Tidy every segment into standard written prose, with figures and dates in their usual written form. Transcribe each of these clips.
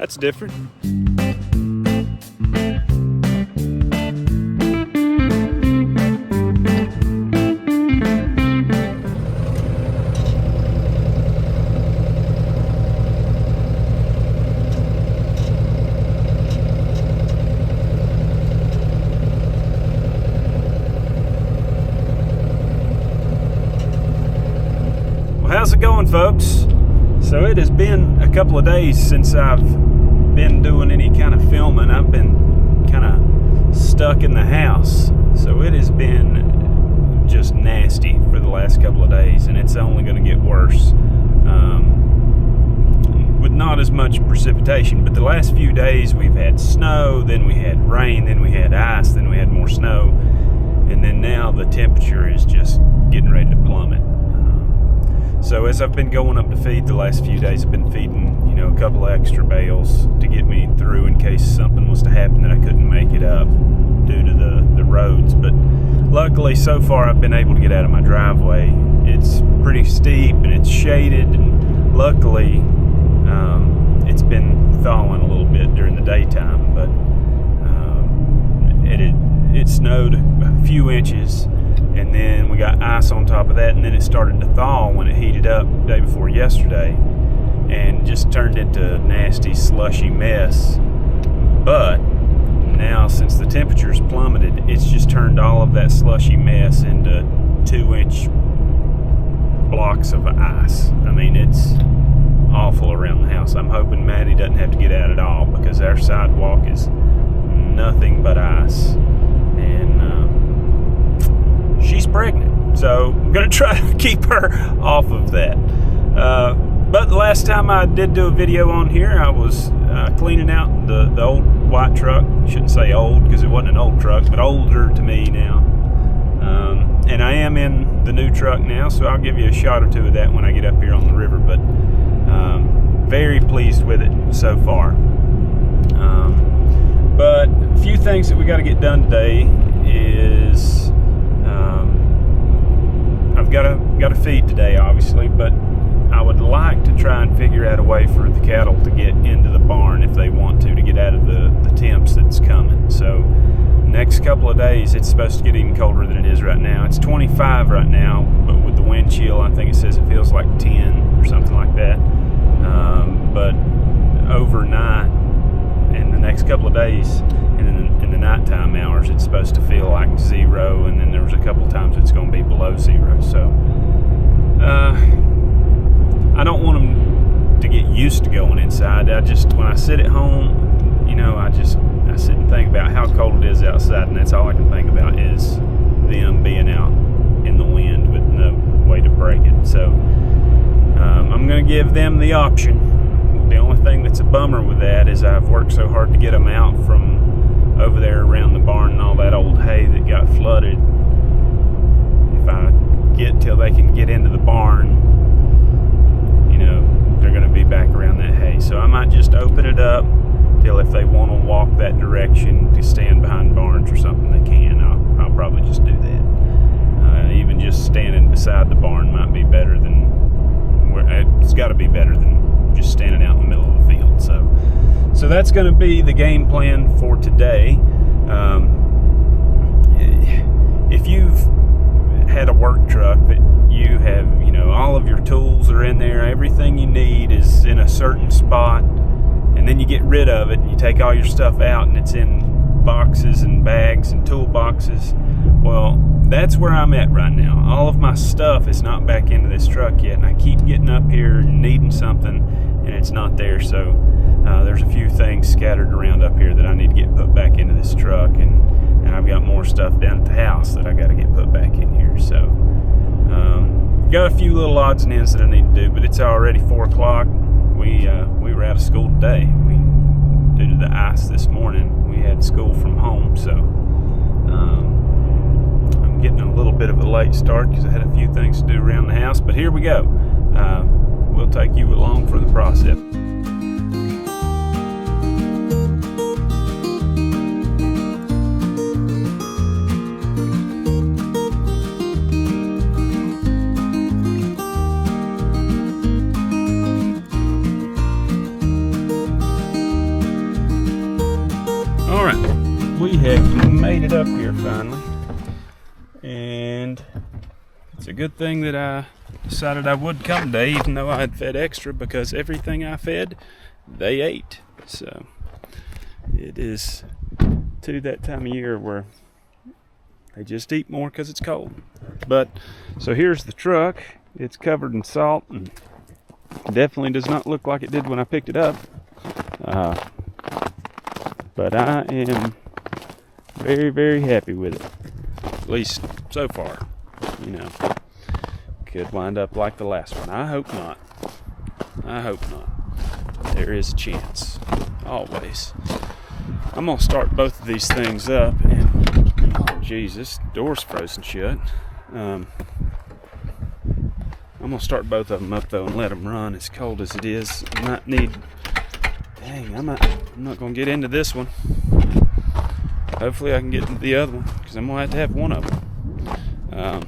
That's different. How's it going, folks? So it has been a couple of days since I've been doing any kind of filming. I've been kind of stuck in the house, so it has been just nasty for the last couple of days, and it's only going to get worse with not as much precipitation. But the last few days we've had snow, then we had rain, then we had ice, then we had more snow, and then now the temperature is just getting ready to plummet. So as I've been going up to feed the last few days, I've been feeding, a couple of extra bales to get me through in case something was to happen that I couldn't make it up due to the roads. But luckily, so far, I've been able to get out of my driveway. It's pretty steep and it's shaded, and luckily, it's been thawing a little bit during the daytime. But it snowed a few inches. And then we got ice on top of that, and then it started to thaw when it heated up the day before yesterday, and just turned into a nasty, slushy mess. But now, since the temperature's plummeted, it's just turned all of that slushy mess into 2-inch blocks of ice. I mean, it's awful around the house. I'm hoping Maddie doesn't have to get out at all, because our sidewalk is nothing but ice. And she's pregnant, so I'm going to try to keep her off of that. But the last time I did do a video on here, I was cleaning out the old white truck. I shouldn't say old, because it wasn't an old truck, but older to me now. And I am in the new truck now, so I'll give you a shot or two of that when I get up here on the river. But very pleased with it so far. But a few things that we got to get done today is I've got to feed today, obviously, but I would like to try and figure out a way for the cattle to get into the barn if they want to get out of the temps that's coming. So next couple of days, it's supposed to get even colder than it is right now. It's 25 right now, but with the wind chill, I think it says it feels like 10 or something like that. But overnight, in the next couple of days, in the nighttime hours, it's supposed to feel like 0, and then there was a couple times it's going to be below 0. So I don't want them to get used to going inside. When I sit at home, I sit and think about how cold it is outside, and that's all I can think about is them being out in the wind with no way to break it. So I'm going to give them the option. The only thing that's a bummer with that is I've worked so hard to get them out from over there around the barn and all that old hay that got flooded. If I get till they can get into the barn, they're going to be back around that hay. So I might just open it up till if they want to walk that direction to stand behind barns or something, they can. I'll probably just do that. Even just standing beside the barn might be better than, it's got to be better than just standing out in the middle of the field. So that's going to be the game plan for today. If you've had a work truck that you have, all of your tools are in there, everything you need is in a certain spot, and then you get rid of it and you take all your stuff out and it's in boxes and bags and tool boxes, well, that's where I'm at right now. All of my stuff is not back into this truck yet, and I keep getting up here and needing something, and it's not there. So there's a few things scattered around up here that I need to get put back into this truck, and I've got more stuff down at the house that I got to get put back in here. So got a few little odds and ends that I need to do, but it's already 4 o'clock. We were out of school today. Due to the ice this morning, we had school from home, so I'm getting a little bit of a late start because I had a few things to do around the house, but here we go. We'll take you along for the process. we have made it up here finally. And it's a good thing that I decided I would come today, even though I had fed extra, because everything I fed, they ate. So it is to that time of year where they just eat more because it's cold. But so here's the truck. It's covered in salt and definitely does not look like it did when I picked it up. But I am very, very happy with it, at least so far. You know, could wind up like the last one. I hope not. I hope not. There is a chance, always. I'm gonna start both of these things up, and oh geez, this door's frozen shut. I'm gonna start both of them up though and let them run. As cold as it is, I might need. Dang, I'm not gonna get into this one. Hopefully I can get into the other one, because I'm gonna have to have one of them.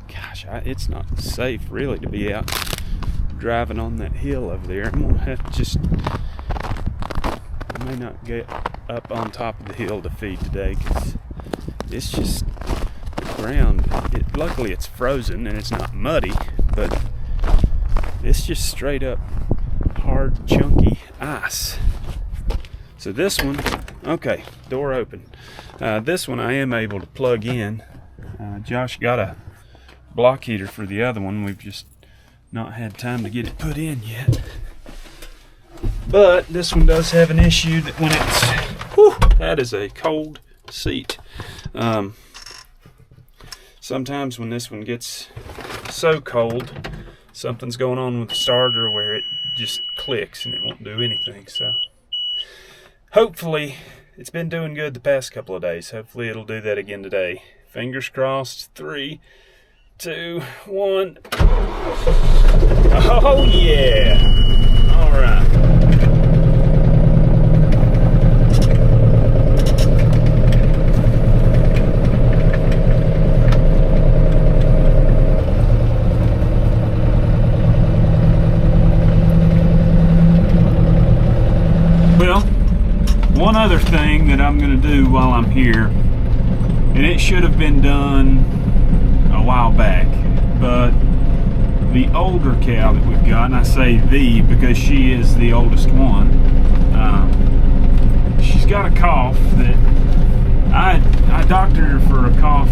Gosh, it's not safe really to be out driving on that hill over there. I'm gonna have to just. I may not get up on top of the hill to feed today, because it's just the ground. Luckily it's frozen and it's not muddy, but it's just straight up hard, chunky ice. So this one, okay, door open. This one I am able to plug in. Josh got a block heater for the other one. We've just not had time to get it put in yet. But this one does have an issue that when it's, whew, that is a cold seat. Sometimes when this one gets so cold, something's going on with the starter where it just clicks and it won't do anything. So hopefully it's been doing good the past couple of days. Hopefully it'll do that again today. Fingers crossed. 3, 2, 1. Oh yeah. All right. One other thing that I'm going to do while I'm here, and it should have been done a while back, but the older cow that we've got, and I say the because she is the oldest one, she's got a cough that I doctored her for a cough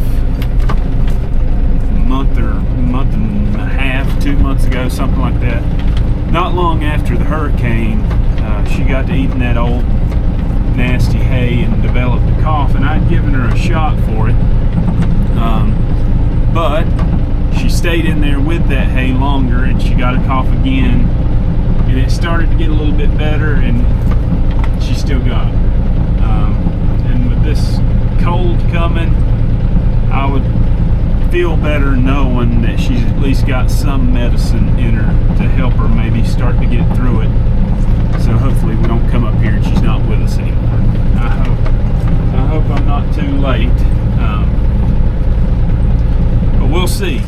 a month and a half, 2 months ago, something like that. Not long after the hurricane, she got to eating that old nasty hay and developed a cough, and I'd given her a shot for it, but she stayed in there with that hay longer and she got a cough again, and it started to get a little bit better, and she still got it. And with this cold coming, I would feel better knowing that she's at least got some medicine in her to help her maybe start to get through it. So hopefully we don't come up here and she's not with us anymore. I hope I'm not too late. But we'll see.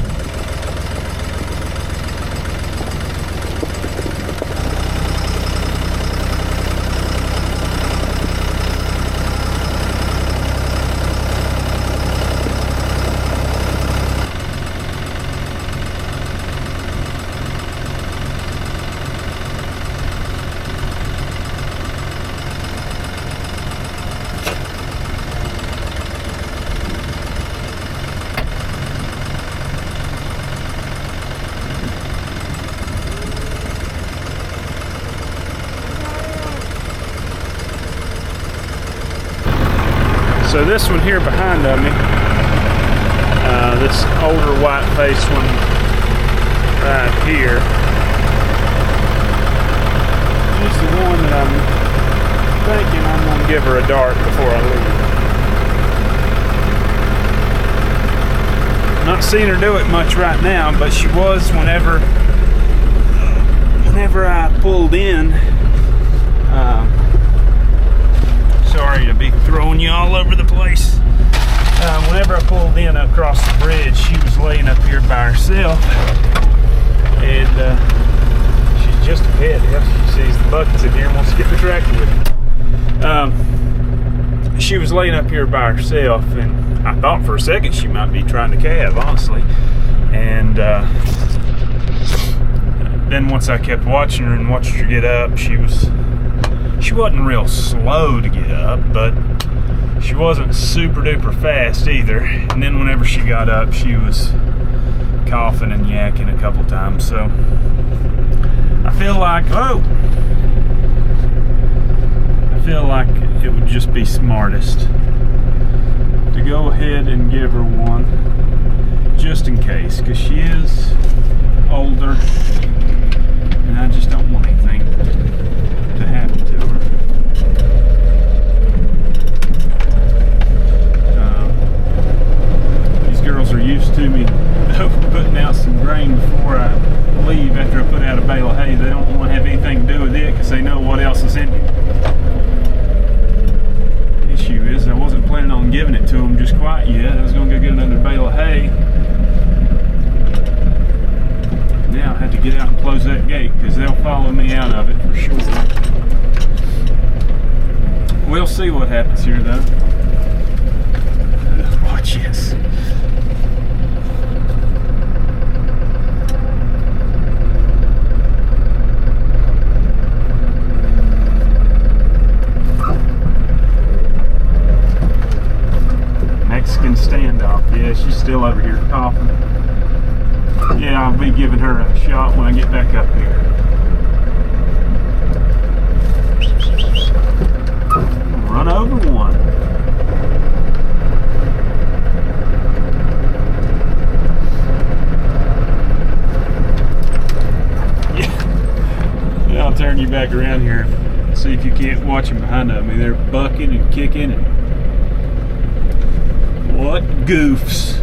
So this one here behind of me, this older white-faced one right here, is the one that I'm thinking I'm going to give her a dart before I leave. Not seeing her do it much right now, but she was whenever I pulled in. Sorry to be throwing you all over the place. Whenever I pulled in across the bridge, she was laying up here by herself, and she's just a pet. Yeah, she sees the buckets in here and wants to get the tractor with her. she was laying up here by herself, and I thought for a second she might be trying to calve, honestly. And then once I kept watching her and watched her get up, she wasn't real slow to get up, but she wasn't super duper fast either. And then whenever she got up, she was coughing and yakking a couple times. So I feel like it would just be smartest to go ahead and give her one, just in case, because she is older and I just don't want anything to happen to her. These girls are used to me putting out some grain before I leave. After I put out a bale of hay, they don't want to have anything to do with it because they know what else is in it. The issue is I wasn't planning on giving it to them just quite yet. I was going to go get another bale of hay. Now I have to get out and close that gate because they'll follow me out of it for sure. We'll see what happens here though. Watch this. Mexican standoff. Yeah, she's still over here coughing. Yeah, I'll be giving her a shot when I get back up here. Run over one. Yeah, I'll turn you back around here and see if you can't watch them behind me. They're bucking and kicking and what goofs.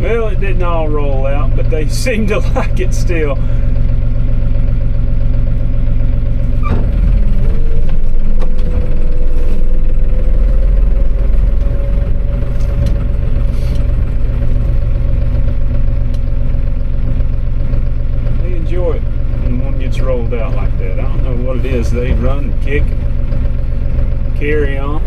Well, it didn't all roll out, but they seem to like it still. They enjoy it when one gets rolled out like that. I don't know what it is. They run and kick and carry on.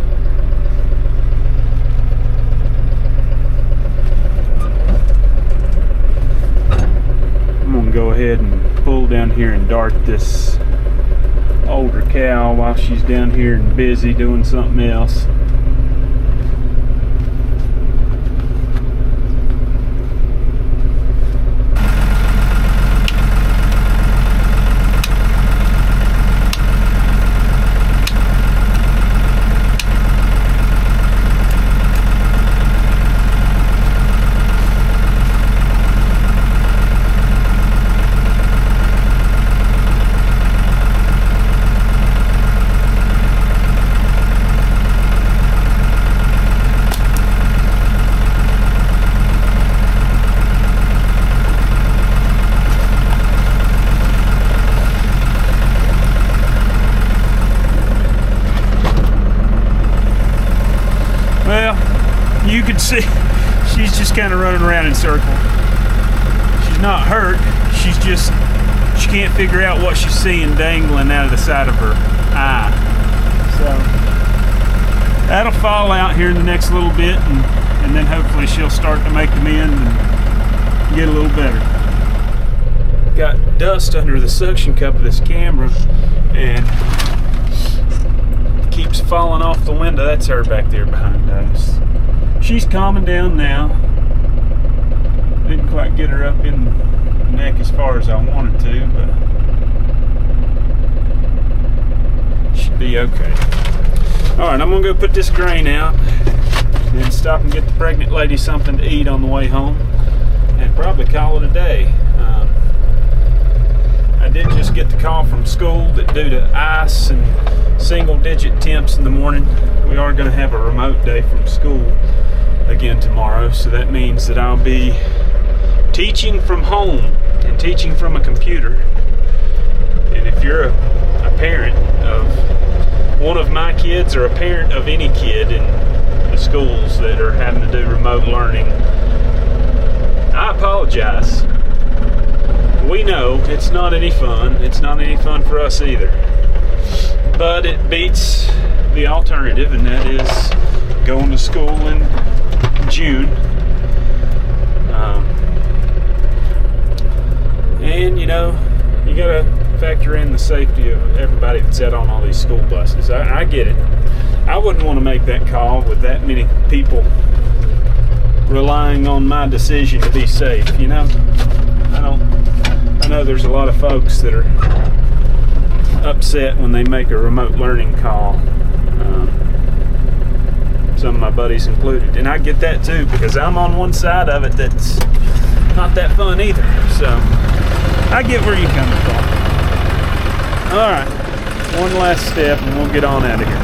Go ahead and pull down here and dart this older cow while she's down here and busy doing something else. she's just kind of running around in circles. She's not hurt. She can't figure out what she's seeing dangling out of the side of her eye. So that'll fall out here in the next little bit, and then hopefully she'll start to make them in and get a little better. Got dust under the suction cup of this camera and it keeps falling off the window. That's her back there behind us. She's calming down now. Didn't quite get her up in the neck as far as I wanted to, but should be okay. Alright, I'm gonna go put this grain out, then stop and get the pregnant lady something to eat on the way home, and probably call it a day. I did just get the call from school that due to ice and single-digit temps in the morning, we are going to have a remote day from school again tomorrow. So that means that I'll be teaching from home and teaching from a computer. And if you're a parent of one of my kids or a parent of any kid in the schools that are having to do remote learning, I apologize. We know it's not any fun. It's not any fun for us either. But it beats the alternative, and that is going to school in June. And, you know, you got to factor in the safety of everybody that's out on all these school buses. I get it. I wouldn't want to make that call with that many people relying on my decision to be safe, you know? I know there's a lot of folks that are upset when they make a remote learning call, some of my buddies included, and I get that too, because I'm on one side of it that's not that fun either. So I get where you're coming from. All right, one last step and we'll get on out of here.